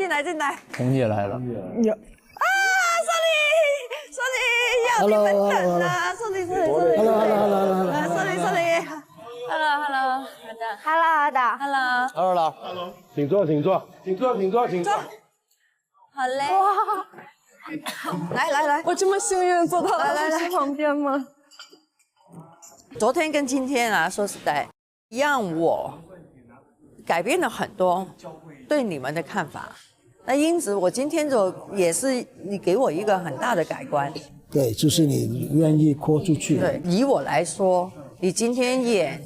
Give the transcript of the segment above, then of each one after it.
进来进来。红姐来了。有啊，索尼，要你们等了，索尼，Hello，请坐。好嘞。哇，来，我这么幸运坐到了老师旁边吗？昨天跟今天啊，说实在，让我改变了很多对你们的看法。那因此，我今天也是你给我一个很大的改观。对，就是你愿意豁出去。对，以我来说，你今天演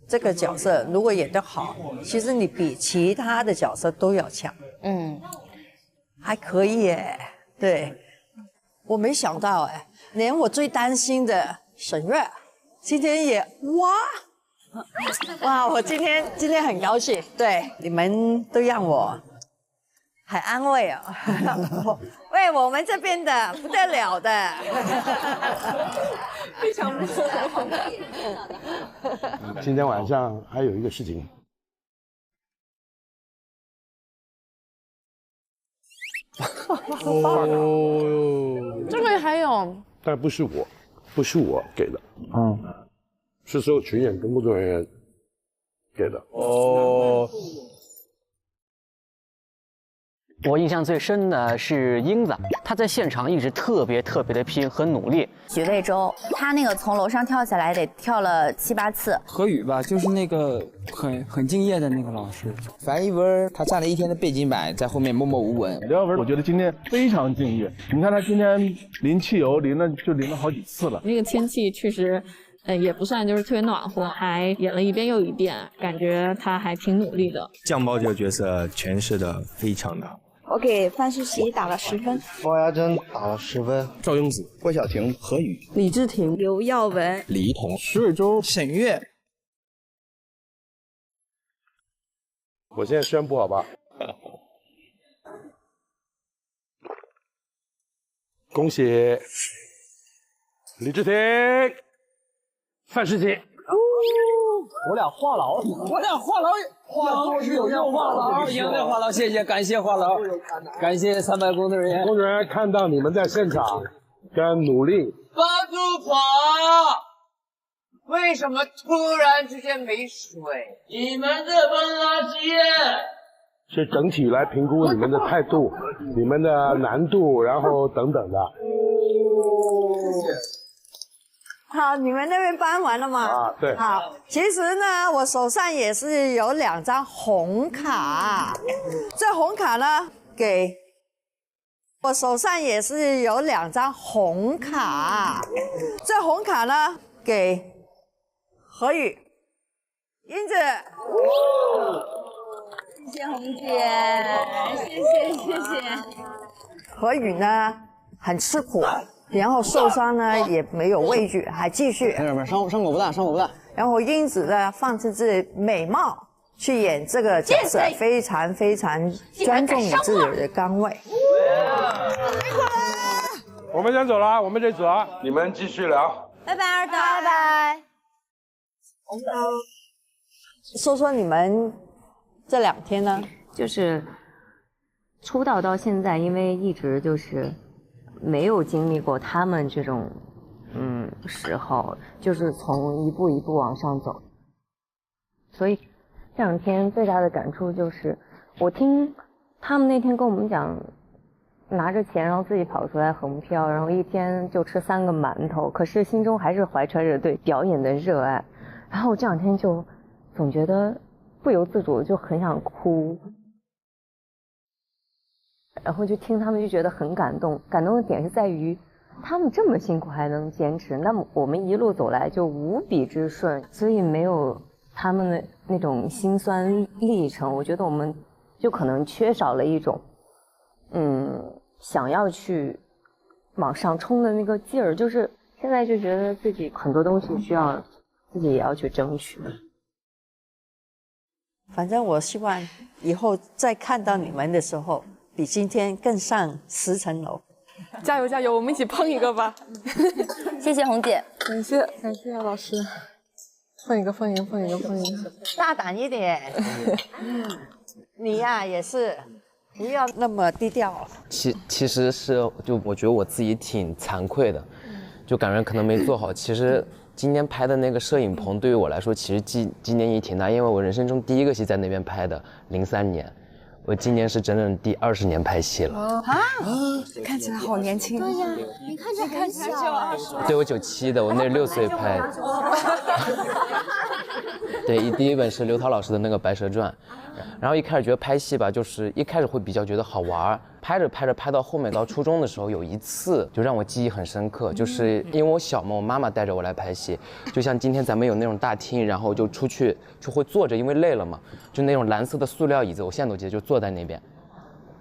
这个角色，如果演得好，其实你比其他的角色都要强。还可以耶。对，我没想到哎，连我最担心的沈月，今天也哇！我今天很高兴，对你们都让我很安慰哦。喂，我们这边的不得了的，非常不错。今天晚上还有一个事情。这个还有，但不是我给的，是所有群演跟工作人员给的。我印象最深的是英子，她在现场一直特别的拼和努力。许魏洲，他那个从楼上跳下来得跳了7、8次。何宇吧，就是那个很敬业的那个老师。樊一文他站了1天的背景板，在后面默默无闻。刘耀文，我觉得今天非常敬业。你看他今天淋汽油淋了好几次了。那个天气确实，也不算就是特别暖和，还演了一遍又一遍，感觉他还挺努力的。酱包这个角色诠释的非常的好。我给范世琦打了10分，高亚珍打了10分，赵英子、郭晓婷、何宇、李治廷、刘耀文、李一桐、徐伟洲、沈月。我现在宣布好吧，恭喜李治廷、范世琦。我俩话痨，话是有用话痨，赢的话痨，谢谢，感谢话痨，感谢300工作人员。工作人员看到你们在现场跟努力。帮助跑！为什么突然之间没水？你们这帮垃圾！是整体来评估你们的态度、你们的难度，然后等等的。好，你们那边搬完了吗？对。好，其实呢，我手上也是有2张红卡，这红卡呢给我手上也是有2张红卡，这红卡呢给何宇、英子。谢谢红姐，谢谢。何宇呢很吃苦。然后受伤呢也没有畏惧，还继续。没有，伤口不大。然后英子呢放置自己美貌去演这个角色，非常尊重你自己的岗位。我们先走了，我们这组啊，你们继续聊。拜拜，二导，拜拜。说说你们这2天呢？就是出道到现在，因为一直就是没有经历过他们这种时候，就是从一步一步往上走。所以这2天最大的感触就是，我听他们那天跟我们讲，拿着钱然后自己跑出来横漂，然后1天就吃3个馒头，可是心中还是怀揣着对表演的热爱。然后这2天就总觉得不由自主就很想哭。然后就听他们就觉得很感动，感动的点是在于他们这么辛苦还能坚持，那么我们一路走来就无比之顺，所以没有他们的那种辛酸历程，我觉得我们就可能缺少了一种想要去往上冲的那个劲儿，就是现在就觉得自己很多东西需要自己也要去争取。反正我希望以后再看到你们的时候，比今天更上10层楼。加油加油，我们一起碰一个吧。谢谢红姐，感谢老师。碰一个。大胆一点。你呀也是不要那么低调。其实是就我觉得我自己挺惭愧的，就感觉可能没做好。其实今年拍的那个摄影棚对于我来说，其实纪念意义挺大，因为我人生中第一个戏在那边拍的，03年。我今年是整整第20年拍戏了看起来好年轻。对呀，你看着很小。对，我97的，我那6岁拍的。对，第一本是刘涛老师的那个《白蛇传》，然后一开始觉得拍戏吧，就是一开始会比较觉得好玩，拍着拍着拍到后面到初中的时候，有一次就让我记忆很深刻，就是因为我小嘛，我妈妈带着我来拍戏，就像今天咱们有那种大厅，然后就出去就会坐着，因为累了嘛，就那种蓝色的塑料椅子，我现在都记得，就坐在那边。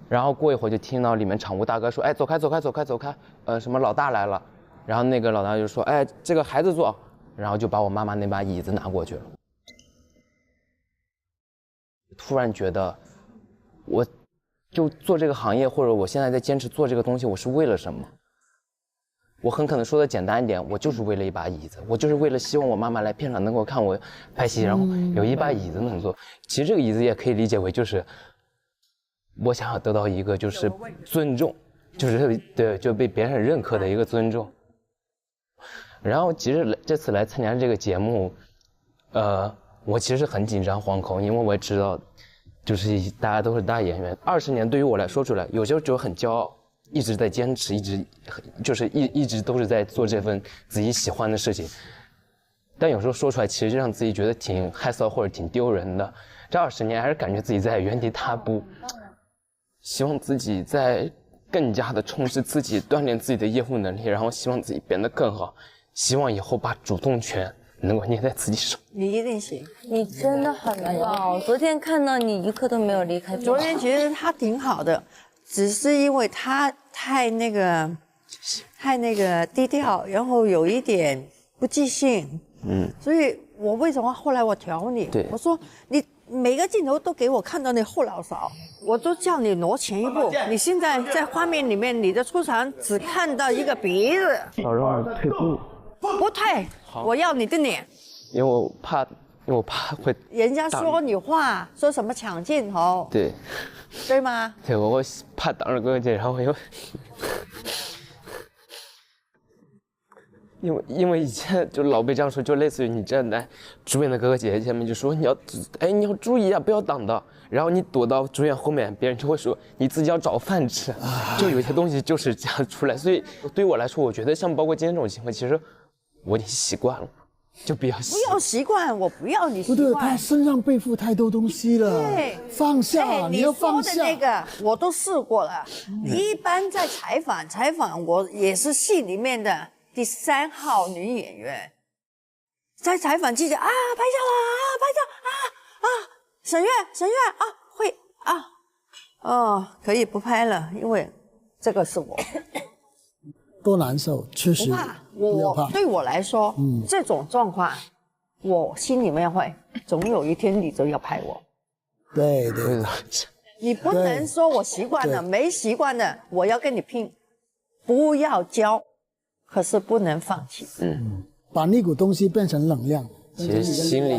然后过一会儿就听到里面场务大哥说：“哎，走开走开走开走开，什么老大来了。”然后那个老大就说：“哎，这个孩子坐。”然后就把我妈妈那把椅子拿过去了。突然觉得，我就做这个行业，或者我现在在坚持做这个东西，我是为了什么？我很可能说的简单一点，我就是为了一把椅子，我就是为了希望我妈妈来片场能够看我拍戏，然后有一把椅子能坐。其实这个椅子也可以理解为就是，我想要得到一个就是尊重，就是对就被别人认可的一个尊重。然后其实这次来参加这个节目，我其实很紧张惶恐，因为我也知道，就是大家都是大演员，20年对于我来说出来，有时候就很骄傲，一直在坚持，一直都是在做这份自己喜欢的事情。但有时候说出来，其实就让自己觉得挺害臊或者挺丢人的。这20年还是感觉自己在原地踏步，希望自己在更加的充实自己，锻炼自己的业务能力，然后希望自己变得更好，希望以后把主动权能够捏在自己手。你一定行，你真的很棒。昨天看到你一刻都没有离开。昨天觉得他挺好的，只是因为他太那个低调，然后有一点不自信。所以我为什么后来我调你？我说你每个镜头都给我看到你后脑勺，我都叫你挪前一步。你现在在画面里面，你的出场只看到一个鼻子。老让我退步。不退，我要你的脸。因为我怕会。人家说你话，说什么抢镜头。对吗？对，我怕挡着哥哥姐，然后因为以前就老被这样说，就类似于你站在主演的哥哥姐姐前面就说你要注意啊，不要挡的。然后你躲到主演后面，别人就会说你自己要找饭吃。就有些东西就是这样出来，所以对于我来说，我觉得像包括今天这种情况，其实我已经习惯了，就不要习惯，我不要你习惯。不对，他身上背负太多东西了，放下，你要放下。你说的那个我都试过了，一般在采访，我也是戏里面的第3号女演员，在采访记者啊，拍照啊，沈月啊，会啊，可以不拍了，因为这个是我。多难受，确实。不怕，我对我来说，这种状况，我心里面会，总有一天你就要拍我。对。你不能说我习惯了，没习惯的，我要跟你拼，不要教，可是不能放弃。把那股东西变成能量。其实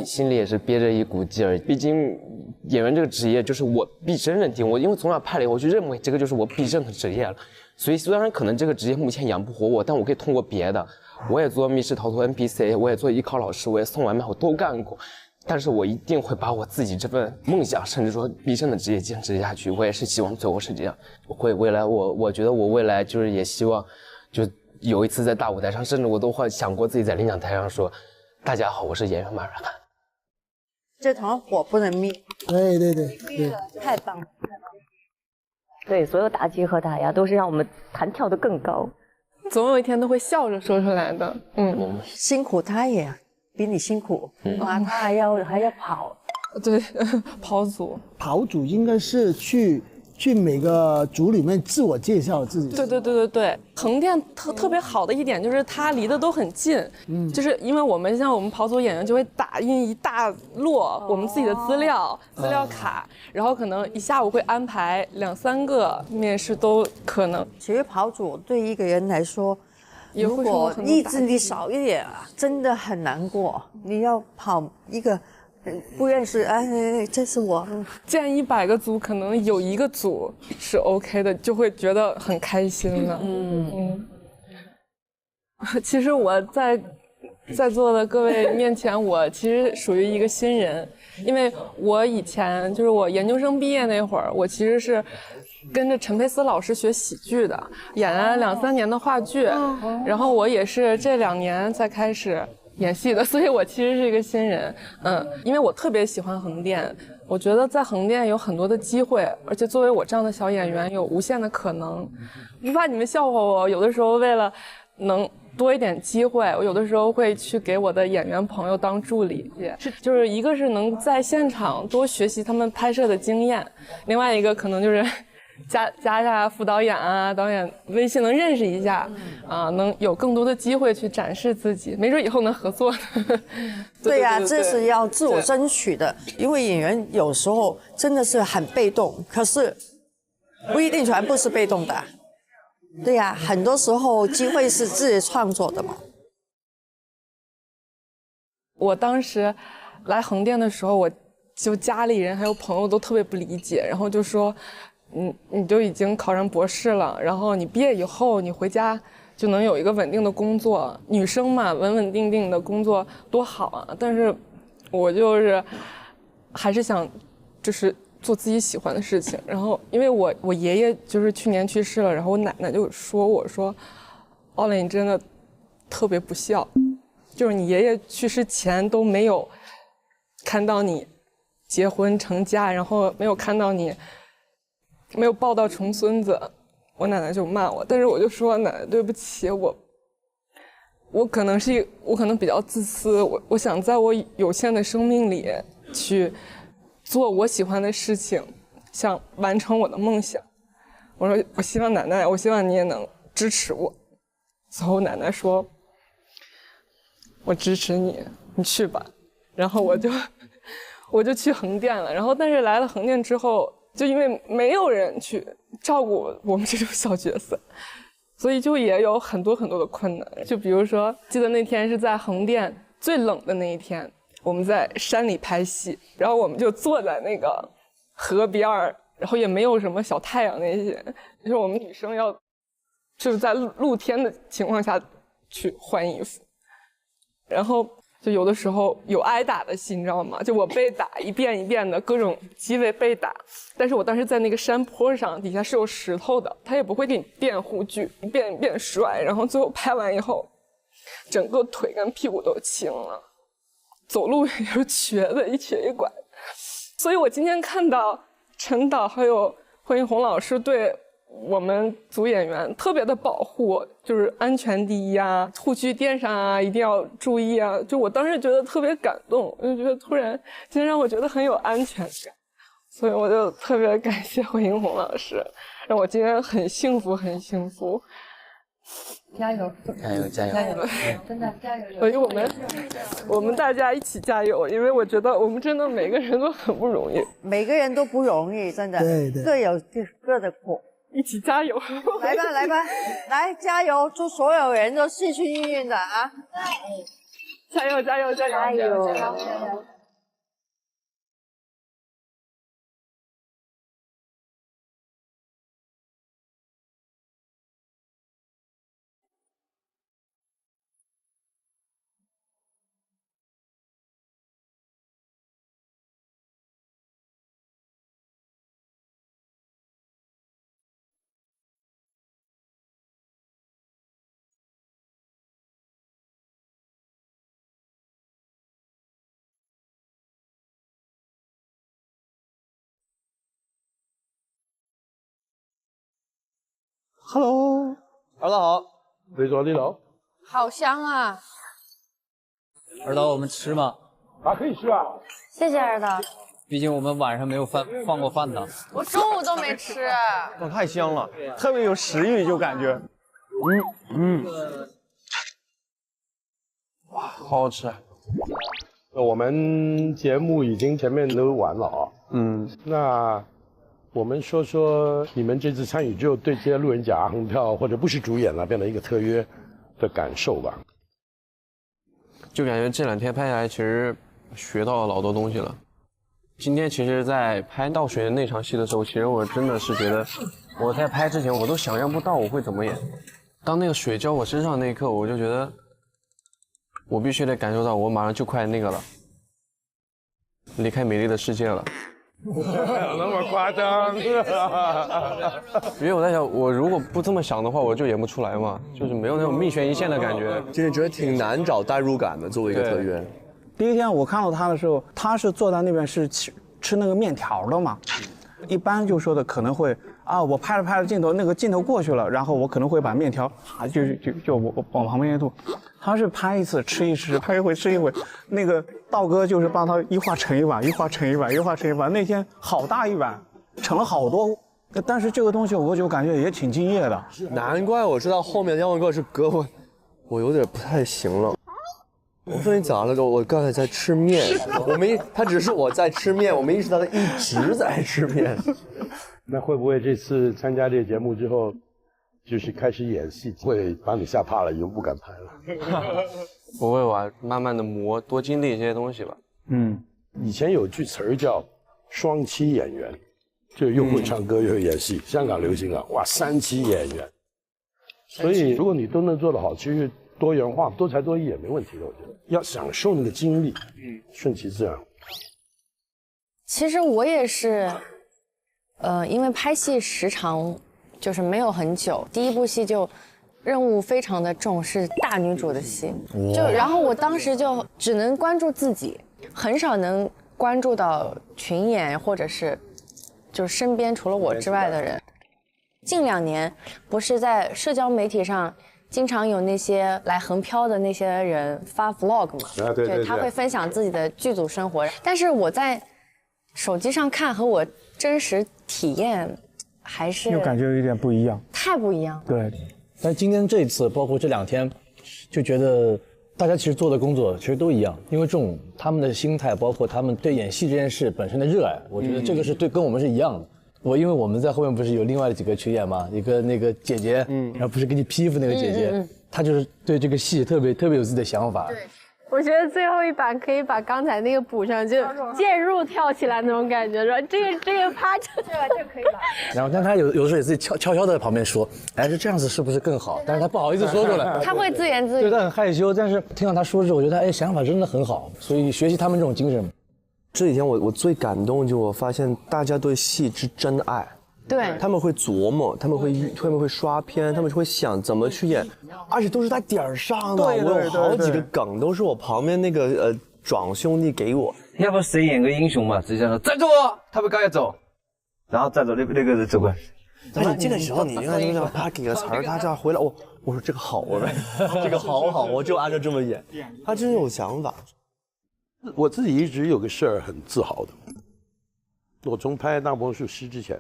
心里也是憋着一股劲儿，毕竟演员这个职业就是我毕生认定，我因为从小拍了，我就认为这个就是我毕生的职业了。所以虽然可能这个职业目前养不活我，但我可以通过别的，我也做密室逃脱 NPC， 我也做艺考老师，我也送外卖，我都干过。但是我一定会把我自己这份梦想，甚至说毕生的职业坚持下去。我也是希望最后是这样。未来我觉得我未来就是也希望，就有一次在大舞台上，甚至我都会想过自己在领奖台上说。大家好，我是演员马尔罕。这团火不能灭。对，太棒了。对，所有打击和打压都是让我们弹跳得更高。总有一天都会笑着说出来的。辛苦他也比你辛苦，他还要跑。对，跑组应该是去每个组里面自我介绍自己。对，横店特别好的一点就是它离得都很近，就是因为我们跑组演员就会打印一大摞我们自己的资料卡，然后可能一下午会安排2、3个面试都可能。其实跑组对一个人来说，如果意志力少一点啊，真的很难过。你要跑一个不认识，哎，这是我。建100个组，可能有1个组是 OK 的，就会觉得很开心了。其实我在座的各位面前，我其实属于一个新人，因为我以前就是我研究生毕业那会儿，我其实是跟着陈佩斯老师学喜剧的，演了2、3年的话剧，然后我也是这2年才开始演戏的，所以我其实是一个新人。因为我特别喜欢横店，我觉得在横店有很多的机会，而且作为我这样的小演员有无限的可能。不怕你们笑话我，有的时候为了能多一点机会，我有的时候会去给我的演员朋友当助理，就是一个是能在现场多学习他们拍摄的经验，另外一个可能就是加一下副导演啊、导演微信能认识一下啊，能有更多的机会去展示自己，没准以后能合作。对呀，这是要自我争取的，因为演员有时候真的是很被动，可是不一定全部是被动的。对呀，很多时候机会是自己创作的嘛。我当时来横店的时候，我就家里人还有朋友都特别不理解，然后就说，你就已经考上博士了，然后你毕业以后你回家就能有一个稳定的工作，女生嘛，稳稳定定的工作多好啊！但是我就是还是想就是做自己喜欢的事情。然后因为我爷爷就是去年去世了，然后我奶奶就说我说，奥蕾你真的特别不孝，就是你爷爷去世前都没有看到你结婚成家，然后没有看到你没有抱到重孙子，我奶奶就骂我，但是我就说奶奶对不起，我可能比较自私，我想在我有限的生命里去做我喜欢的事情，想完成我的梦想。我说我希望奶奶，我希望你也能支持我。最后奶奶说，我支持你，你去吧。然后我就去横店了。然后但是来了横店之后，就因为没有人去照顾我们这种小角色，所以就也有很多很多的困难。就比如说，记得那天是在横店最冷的那一天，我们在山里拍戏，然后我们就坐在那个河边儿，然后也没有什么小太阳那些，就是我们女生要就是在露天的情况下去换衣服，然后就有的时候有挨打的戏，你知道吗？就我被打一遍一遍的各种机位被打，但是我当时在那个山坡上，底下是有石头的，他也不会给你垫护具，一遍一遍摔，然后最后拍完以后，整个腿跟屁股都青了，走路也是瘸的，一瘸一拐。所以我今天看到陈导还有惠英红老师对我们组演员特别的保护，就是安全第一啊，护具垫上啊一定要注意啊，就我当时觉得特别感动，我就觉得突然今天让我觉得很有安全感，所以我就特别感谢惠英红老师，让我今天很幸福很幸福。加油！加油！加油！加油！真的加油！所以我们大家一起加油，因为我觉得我们真的每个人都很不容易，每个人都不容易，真的，对对，各有各的苦，一起加油！来吧，来吧，来加油！祝所有人都幸幸运运的啊！加油！加油！加油！加油！加油！Hello， 二导好，你坐你楼，好香啊！二导我们吃吗？可以吃啊。谢谢二导。毕竟我们晚上没有放过饭呢。我中午都没吃。哇，太香了，特别有食欲，就感觉，哇，好好吃。我们节目已经前面都完了啊。那我们说说你们这次参与之后对这些路人甲、横票或者不是主演那边的一个特约的感受吧。就感觉这2天拍下来，其实学到了老多东西了。今天其实，在拍倒水的那场戏的时候，其实我真的是觉得，我在拍之前我都想象不到我会怎么演。当那个水浇我身上那一刻，我就觉得，我必须得感受到我马上就快那个了，离开美丽的世界了。那么夸张？因为我在想，我如果不这么想的话，我就演不出来嘛，就是没有那种命悬一线的感觉。真的觉得挺难找代入感的，作为一个特约。第一天我看到他的时候，他是坐在那边是吃那个面条的嘛。一般就说的可能会啊，我拍着镜头，那个镜头过去了，然后我可能会把面条就我往旁边一吐。他是拍一次吃一吃，拍一回吃一回。那个道哥就是帮他一划盛一碗，一划盛一碗，一划盛一碗。那天好大一碗，盛了好多。但是这个东西我就感觉也挺敬业的。难怪我知道后面要问个是哥，我有点不太行了。我说你咋了？我刚才在吃面，他只是我在吃面，我没意识到他一直在吃面。那会不会这次参加这个节目之后，就是开始演戏，会把你吓怕了，以后不敢拍了？不会吧，慢慢的磨，多经历一些东西吧。以前有句词儿叫“双栖演员”，就又会唱歌又会演戏，香港流行啊，哇，3栖演员。所以如果你都能做得好，其实多元化、多才多艺也没问题的。我觉得要享受那个经历，顺其自然。其实我也是，因为拍戏时长就是没有很久，第一部戏就任务非常的重，是大女主的戏，然后我当时就只能关注自己，很少能关注到群演或者是就是身边除了我之外的人。近2年不是在社交媒体上经常有那些来横漂的那些人发 vlog 嘛，对，他会分享自己的剧组生活，但是我在手机上看和我真实体验还是又感觉有点不一样，太不一样。对，但今天这一次，包括这2天，就觉得大家其实做的工作其实都一样，因为这种他们的心态，包括他们对演戏这件事本身的热爱，我觉得这个是跟我们是一样的。因为我们在后面不是有另外的几个群演嘛，一个那个姐姐，然后不是给你披衣服那个姐姐，她就是对这个戏特别有自己的想法。对，我觉得最后一版可以把刚才那个补上，就渐入跳起来那种感觉，说这个趴着，对吧？这个可以了。然后但他有的时候也自己悄悄的在旁边说，哎，是这样子是不是更好？但是他不好意思说出来，他会自言自语，对，他很害羞。但是听到他说之后，我觉得他想法真的很好，所以学习他们这种精神。这几天我最感动，就我发现大家对戏是真爱。对，他们会琢磨，他们会刷片，他们会想怎么去演，而且都是在点儿上的。我有好几个梗都是我旁边那个壮兄弟给我。要不谁演个英雄嘛？直接说站住，他们刚要走，然后再走那个人走过来。而且这个时候你看这个他给了词儿，他这样回来，我说这个好呗，这个好，我就按照这么演。他真有想法。我自己一直有个事儿很自豪的，我从拍《大魔术师》之前。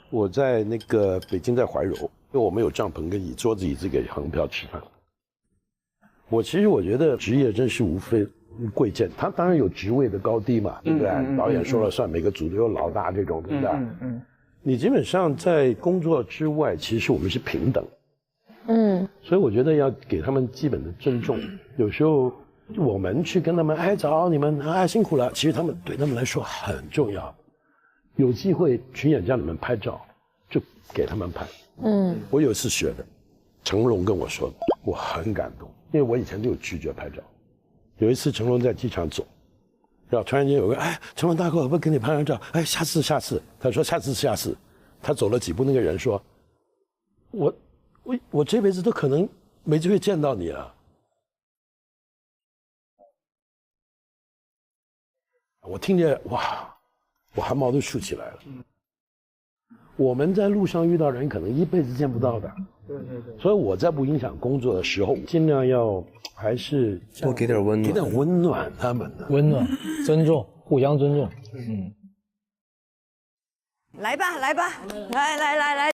我在那个北京，在怀柔，因为我们有帐篷跟桌子椅子给横漂吃饭。我觉得职业真是无非贵贱，他当然有职位的高低嘛，对不对？导演说了算，每个组都有老大这种，对不对？你基本上在工作之外，其实我们是平等。所以我觉得要给他们基本的尊重。有时候我们去跟他们早你们辛苦了，其实他们对他们来说很重要。有机会群演叫你们拍照，就给他们拍。我有一次学的，成龙跟我说的，我很感动，因为我以前就有拒绝拍照。有一次成龙在机场走，然后突然间有个成龙大哥，我不跟你拍张照？下次。他说下次。他走了几步，那个人说，我这辈子都可能没机会见到你了。我听见哇。我汗毛都竖起来了。我们在路上遇到人，可能一辈子见不到的。对。所以我在不影响工作的时候，尽量要还是多给点温暖，给点温暖他们的。温暖、尊重，互相尊重。来吧，来。